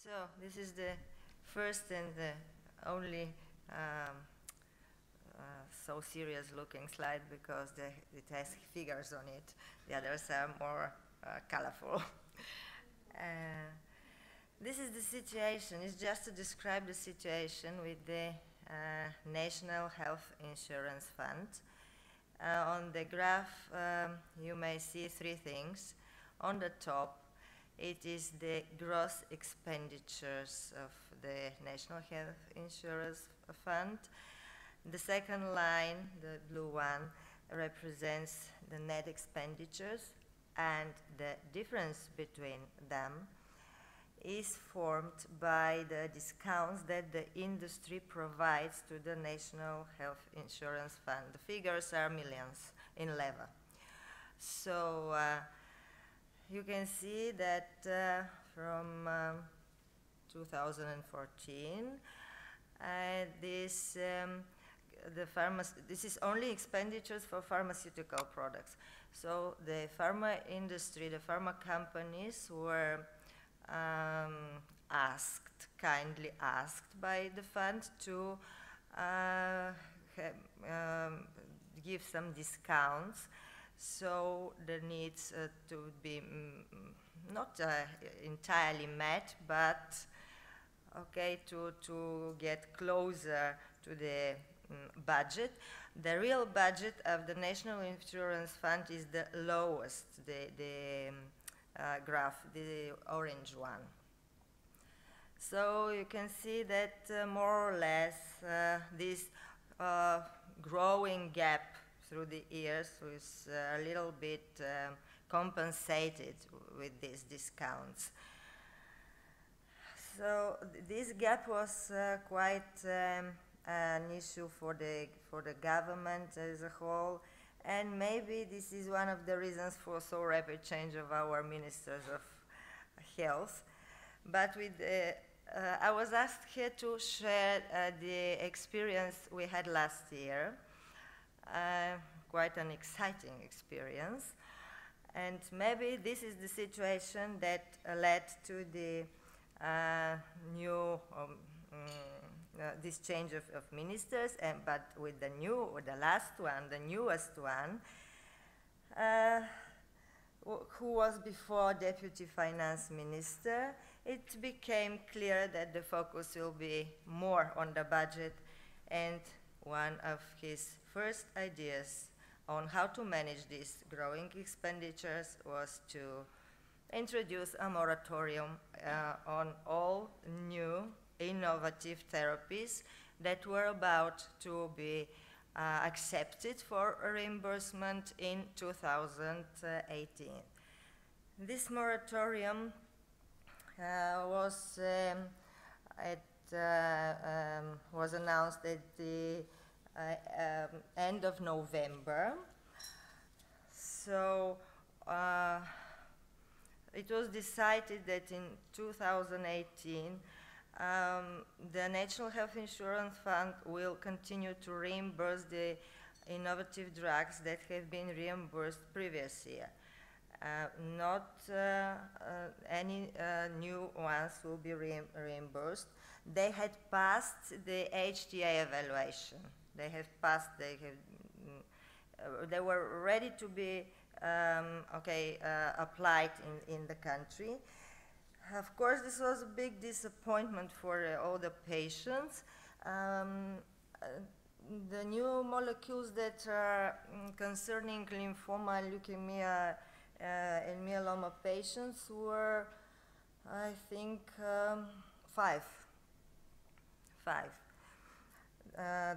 So this is the first and the only so serious looking slide because it has figures on it. The others are more colorful. This is the situation. It's just to describe the situation with the National Health Insurance Fund. On the graph, you may see three things. On the top, it is the gross expenditures of the National Health Insurance Fund. The second line, the blue one, represents the net expenditures, and the difference between them is formed by the discounts that the industry provides to the National Health Insurance Fund. The figures are millions in level. So you can see that from 2014, this is only expenditures for pharmaceutical products. So the pharma industry, the pharma companies were kindly asked by the fund to give some discounts, so the needs to be not entirely met, but okay, to get closer to the budget. The real budget of the National Insurance Fund is the lowest, the graph, the orange one. So you can see that more or less this growing gap through the years was a little bit compensated with these discounts. So this gap was quite an issue for the government as a whole, and maybe this is one of the reasons for so rapid change of our ministers of health. But with I was asked here to share the experience we had last year. Quite an exciting experience, and maybe this is the situation that led to the new this change of ministers, but with the newest one, who was before Deputy Finance Minister, it became clear that the focus will be more on the budget, and one of his first ideas on how to manage these growing expenditures was to introduce a moratorium on all new innovative therapies that were about to be accepted for reimbursement in 2018. This moratorium was announced at the end of November. So it was decided that in 2018 the National Health Insurance Fund will continue to reimburse the innovative drugs that have been reimbursed previous year. Not any new ones will be reimbursed. They had passed the HTA evaluation. They were ready to be applied in the country. Of course, this was a big disappointment for all the patients. The new molecules that are concerning lymphoma, leukemia, and myeloma patients were, I think, five.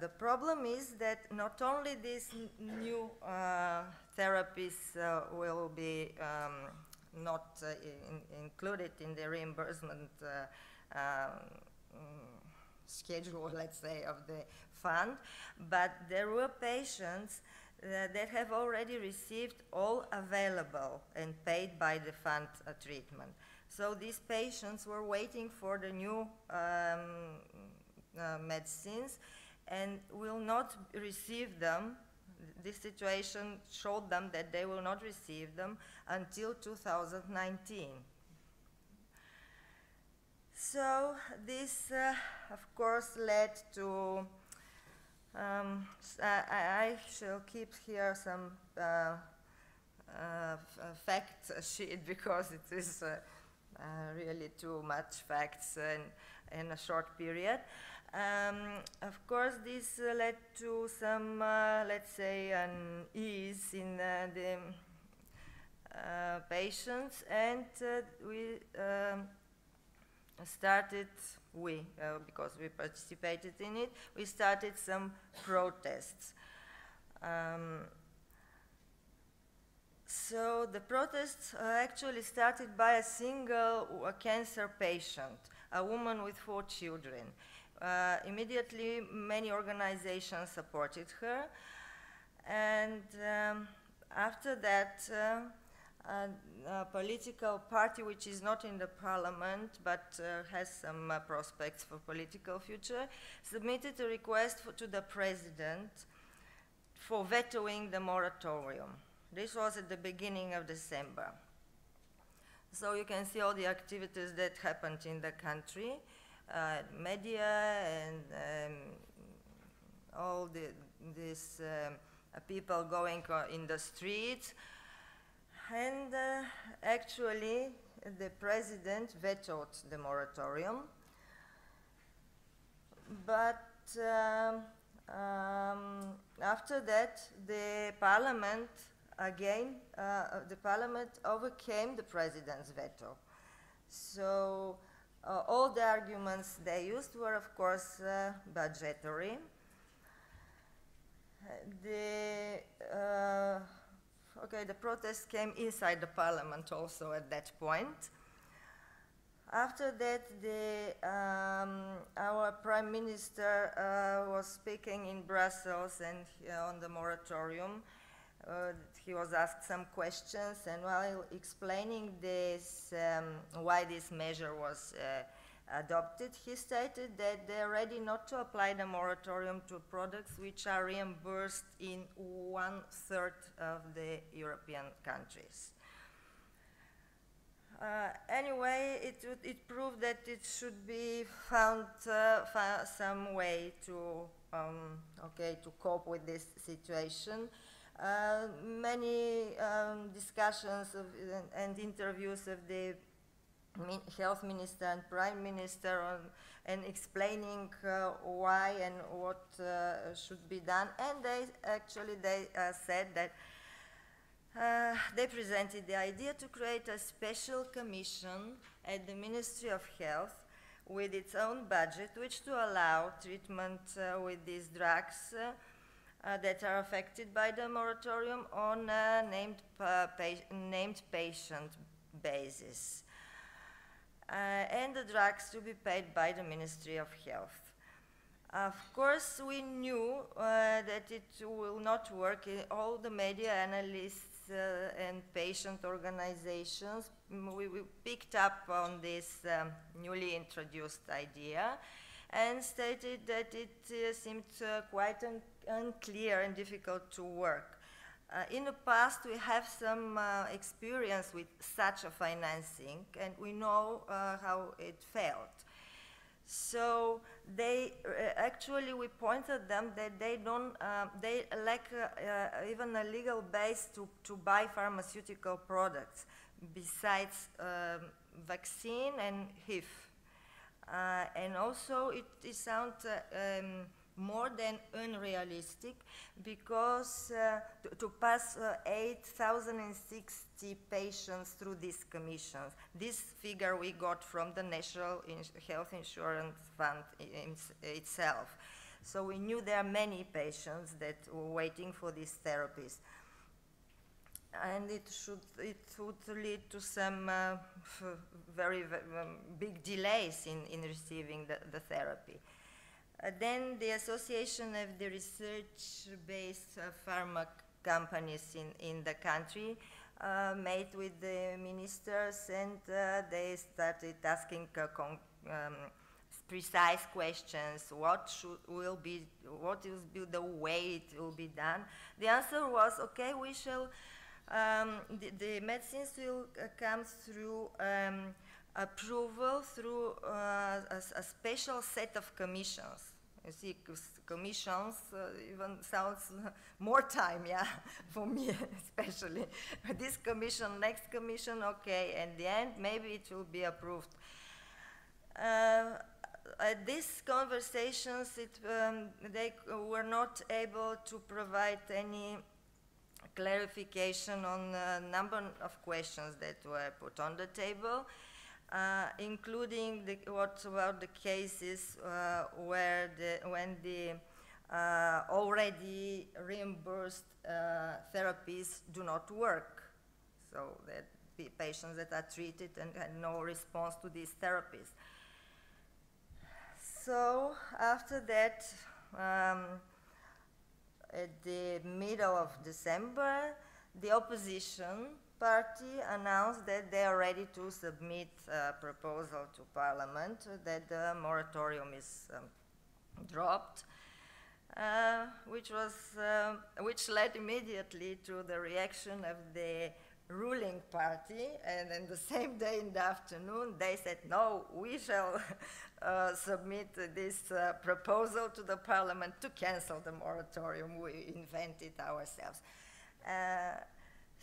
The problem is that not only these new therapies will be not included in the reimbursement schedule, let's say, of the fund, but there were patients that have already received all available and paid by the fund treatment. So these patients were waiting for the new medicines and will not receive them. This situation showed them that they will not receive them until 2019. So this, of course, led to, I shall keep here some fact sheet because it is really too much facts in a short period. Of course, this led to some, let's say, an ease in the patients, and we started, because we participated in it, we started some protests. So the protests actually started by a single cancer patient, a woman with 4 children. Immediately, many organizations supported her, and after that, a political party which is not in the parliament but has some prospects for political future submitted a request to the president for vetoing the moratorium. This was at the beginning of December. So you can see all the activities that happened in the country, media and all these people going in the streets. And actually, the president vetoed the moratorium. But after that, the parliament again, the parliament overcame the president's veto. So all the arguments they used were, of course, budgetary. The protest came inside the parliament also at that point. After that, our prime minister was speaking in Brussels and on the moratorium. He was asked some questions, and while explaining this, why this measure was adopted, he stated that they are ready not to apply the moratorium to products which are reimbursed in 1/3 of the European countries. Anyway, it proved that it should be found some way to to cope with this situation. Many discussions and interviews of the health minister and prime minister and explaining why and what should be done, and they said that they presented the idea to create a special commission at the Ministry of Health with its own budget, which to allow treatment with these drugs that are affected by the moratorium on a named patient basis. And the drugs to be paid by the Ministry of Health. Of course, we knew that it will not work. All the media analysts and patient organizations, we picked up on this newly introduced idea and stated that it seemed quite unclear and difficult to work. In the past, we have some experience with such a financing, and we know how it failed. So they we pointed them that they lack even a legal base to buy pharmaceutical products besides vaccine and HIV. And also it sounds more than unrealistic, because to pass 8,060 patients through these commissions. This figure we got from the National Health Insurance Fund itself. So we knew there are many patients that were waiting for these therapies. And it would lead to some very big delays in receiving the therapy. Then the Association of the Research-Based Pharma Companies in the country met with the ministers, and they started asking precise questions. What will be the way it will be done? The answer was, okay, we shall. The medicines will come through approval through a special set of commissions. You see, commissions even sounds more time, yeah, for me especially. This commission, next commission, okay, and the end, maybe it will be approved. At these conversations, they were not able to provide any clarification on a number of questions that were put on the table, including what about the cases when the already reimbursed therapies do not work, so that the patients that are treated and had no response to these therapies. So after that, at the middle of December, the opposition party announced that they are ready to submit a proposal to Parliament that the moratorium is dropped, which led immediately to the reaction of the ruling party, and then the same day in the afternoon they said, no, we shall submit this proposal to the Parliament to cancel the moratorium we invented ourselves.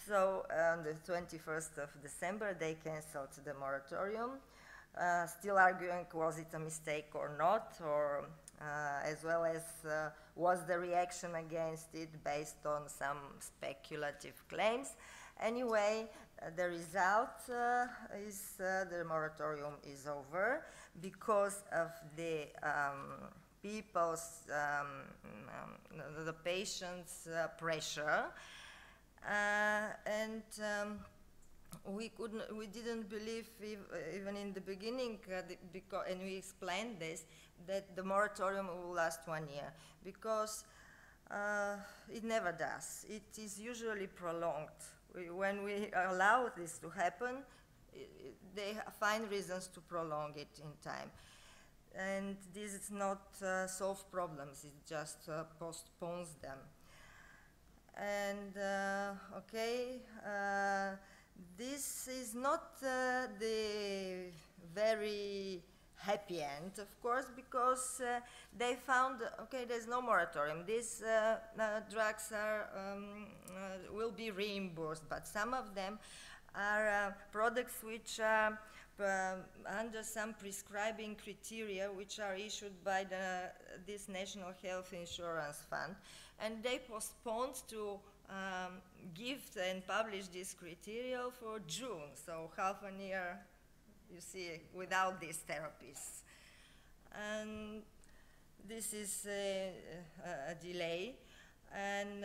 So on the 21st of December they cancelled the moratorium, still arguing was it a mistake or not, or as well as was the reaction against it based on some speculative claims. Anyway, the result is the moratorium is over because of the people's, the patients' pressure, and we didn't believe even in the beginning, and we explained this, that the moratorium will last 1 year, because it never does. It is usually prolonged. When we allow this to happen, they find reasons to prolong it in time. And this is not solve problems, it just postpones them. And okay, this is not the very happy end, of course, because they found, okay, there's no moratorium. These drugs will be reimbursed, but some of them are products which are under some prescribing criteria which are issued by this National Health Insurance Fund, and they postponed to give and publish this criteria for June, so half a year, you see, without these therapies. And this is a delay. And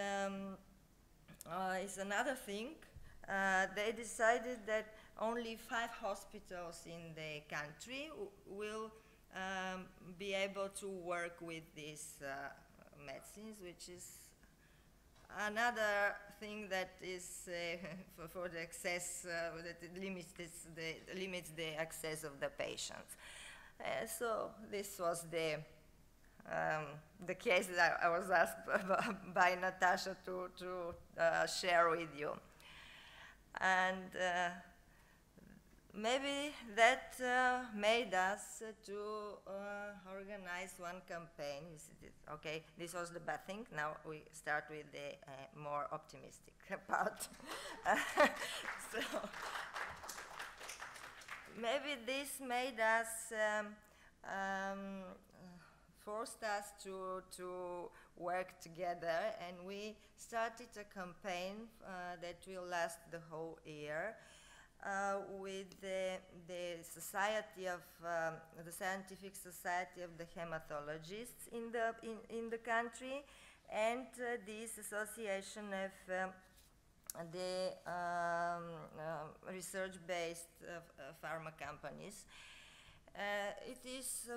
it's another thing. They decided that only 5 hospitals in the country will be able to work with these medicines, which is another thing that is for the access, that it limits the access of the patients. So this was the case that I was asked by Natasha to share with you. And maybe that made us to organize one campaign. Okay, this was the bad thing. Now we start with the more optimistic part. So maybe this made us, forced us to work together, and we started a campaign that will last the whole year. With the Society of the Scientific Society of the Hematologists in the country, and this association of the research-based pharma companies. It is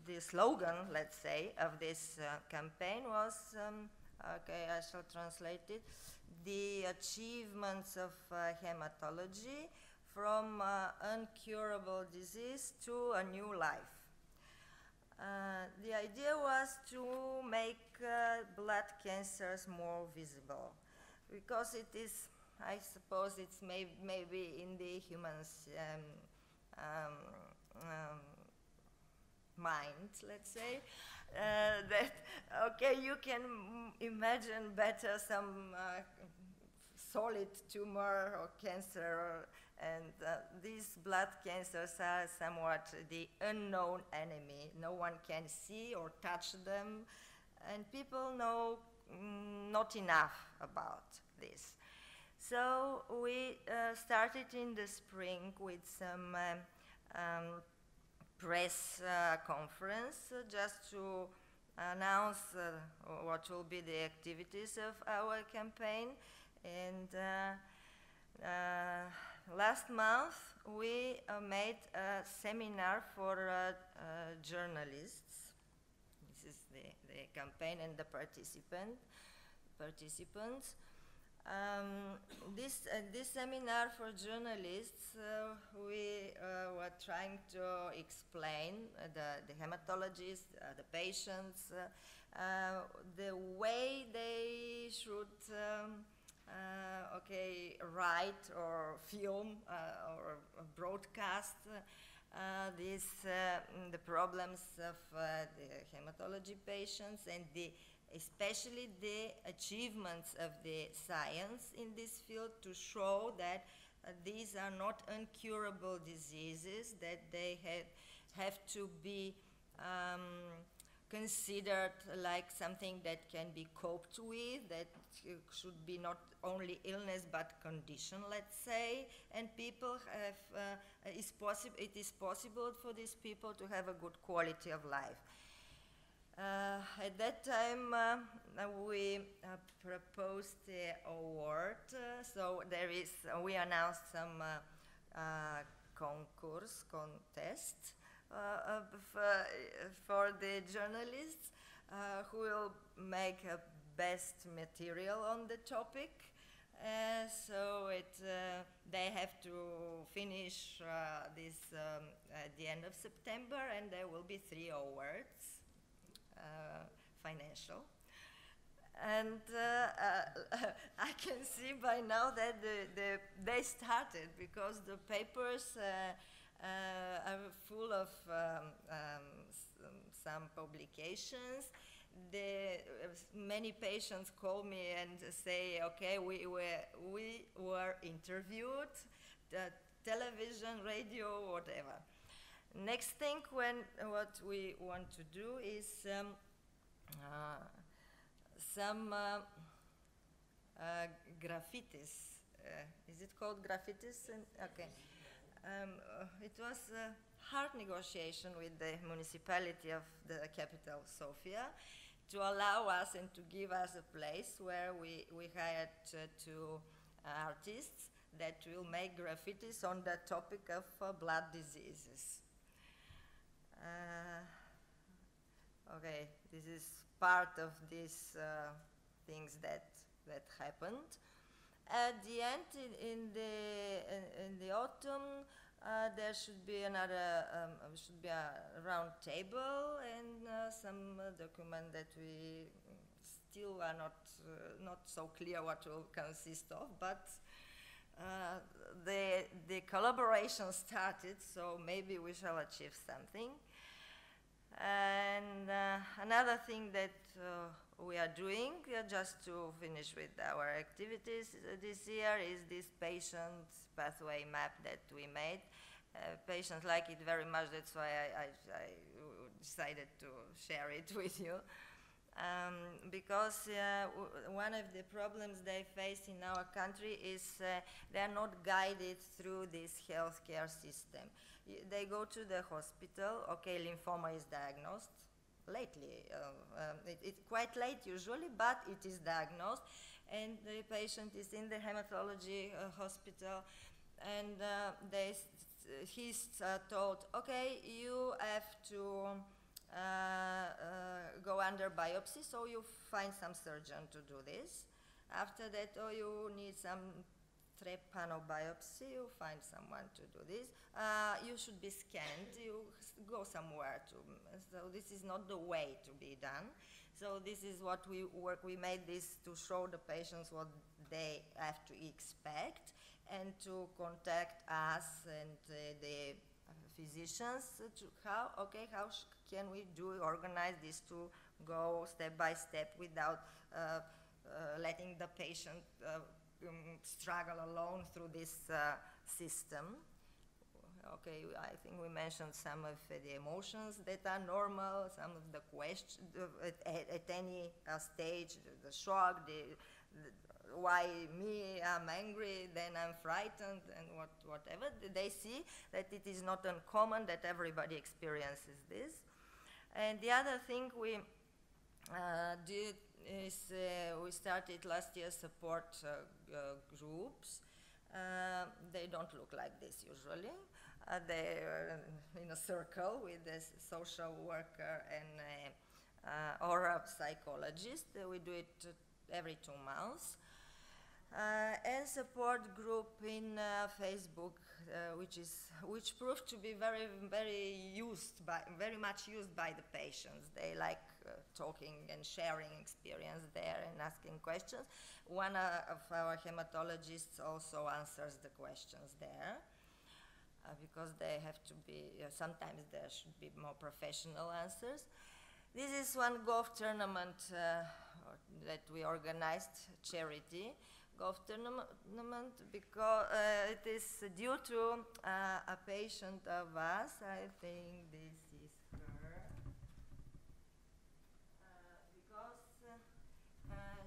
the slogan, let's say, of this campaign was. Okay, I shall translate it. The achievements of hematology from uncurable disease to a new life. The idea was to make blood cancers more visible, because it is I suppose it's maybe in the human's mind, let's say, that, okay, you can imagine better some solid tumor or cancer, and these blood cancers are somewhat the unknown enemy. No one can see or touch them, and people know not enough about this. So we started in the spring with some press conference just to announce what will be the activities of our campaign. And last month we made a seminar for journalists. This is the campaign and the participants. This seminar for journalists, we were trying to explain the hematologists, the patients, the way they should write or film or broadcast the problems of the hematology patients, and especially the achievements of the science in this field, to show that these are not incurable diseases, that they have to be considered like something that can be coped with, that should be not only illness but condition, let's say, and people have, it is possible for these people to have a good quality of life. At that time, we proposed the award. So we announced some contest for the journalists who will make a best material on the topic. So they have to finish this at the end of September, and there will be 3 awards. Financial, and I can see by now that they started, because the papers are full of some publications. Many patients call me and say, okay, we were interviewed, the television, radio, whatever. Next thing, what we want to do is some graffitis. Is it called graffitis? Okay. It was a hard negotiation with the municipality of the capital, Sofia, to allow us and to give us a place where we hired 2 artists that will make graffitis on the topic of blood diseases. Okay, this is part of these things that happened. At the end, in the autumn, there should be another a round table and some document that we still are not so clear what will consist of, but the collaboration started, so maybe we shall achieve something. And another thing that we are doing, just to finish with our activities this year, is this patient pathway map that we made. Patients like it very much, that's why I decided to share it with you. Because one of the problems they face in our country is they are not guided through this healthcare system. They go to the hospital, okay, lymphoma is diagnosed lately. It's quite late usually, but it is diagnosed, and the patient is in the hematology hospital, and he's told, okay, you have to go under biopsy, so you find some surgeon to do this. After that, you need some biopsy, you find someone to do this. You should be scanned, you go somewhere to, so this is not the way to be done. So this is what we made this to show the patients what they have to expect, and to contact us and the physicians to how can we organize this to go step by step without letting the patient struggle alone through this system. Okay, I think we mentioned some of the emotions that are normal, some of the questions at any stage, the shock, why me, I'm angry, then I'm frightened, and whatever. They see that it is not uncommon, that everybody experiences this. And the other thing we did is we started last year support groups. They don't look like this usually. They are in a circle with a social worker and or a psychologist. We do it every 2 months. And support group in Facebook, which proved to be very much used by the patients. They like talking and sharing experience there and asking questions. One of our hematologists also answers the questions there. Because they have to be, sometimes there should be more professional answers. This is one golf tournament that we organized, charity golf tournament, because it is due to a patient of us. I think this is her. Because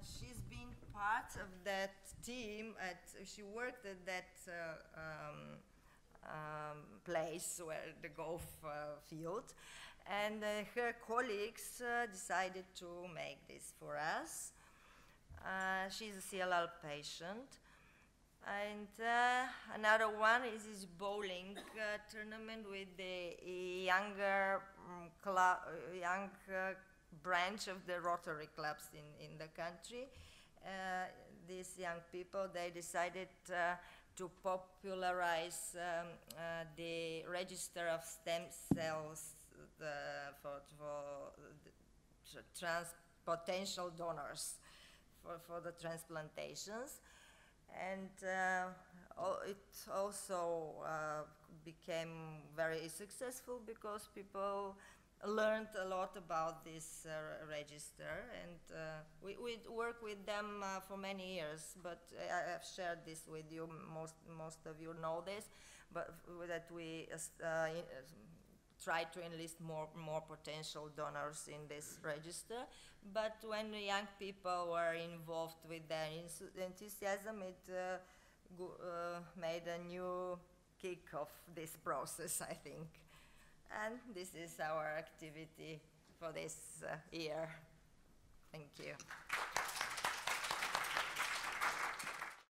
she's been part of that team, she worked at that place where the golf field, and her colleagues decided to make this for us. She's a CLL patient. And another one is this bowling tournament with the younger young branch of the Rotary clubs in the country. These young people, they decided to popularize the register of stem cells for potential donors for the transplantations. And it also became very successful because people learned a lot about this register, and we work with them for many years, but I have shared this with you, most of you know this, but that we try to enlist more potential donors in this register. But when the young people were involved with their enthusiasm, it made a new kick of this process, I think. And this is our activity for this year. Thank you.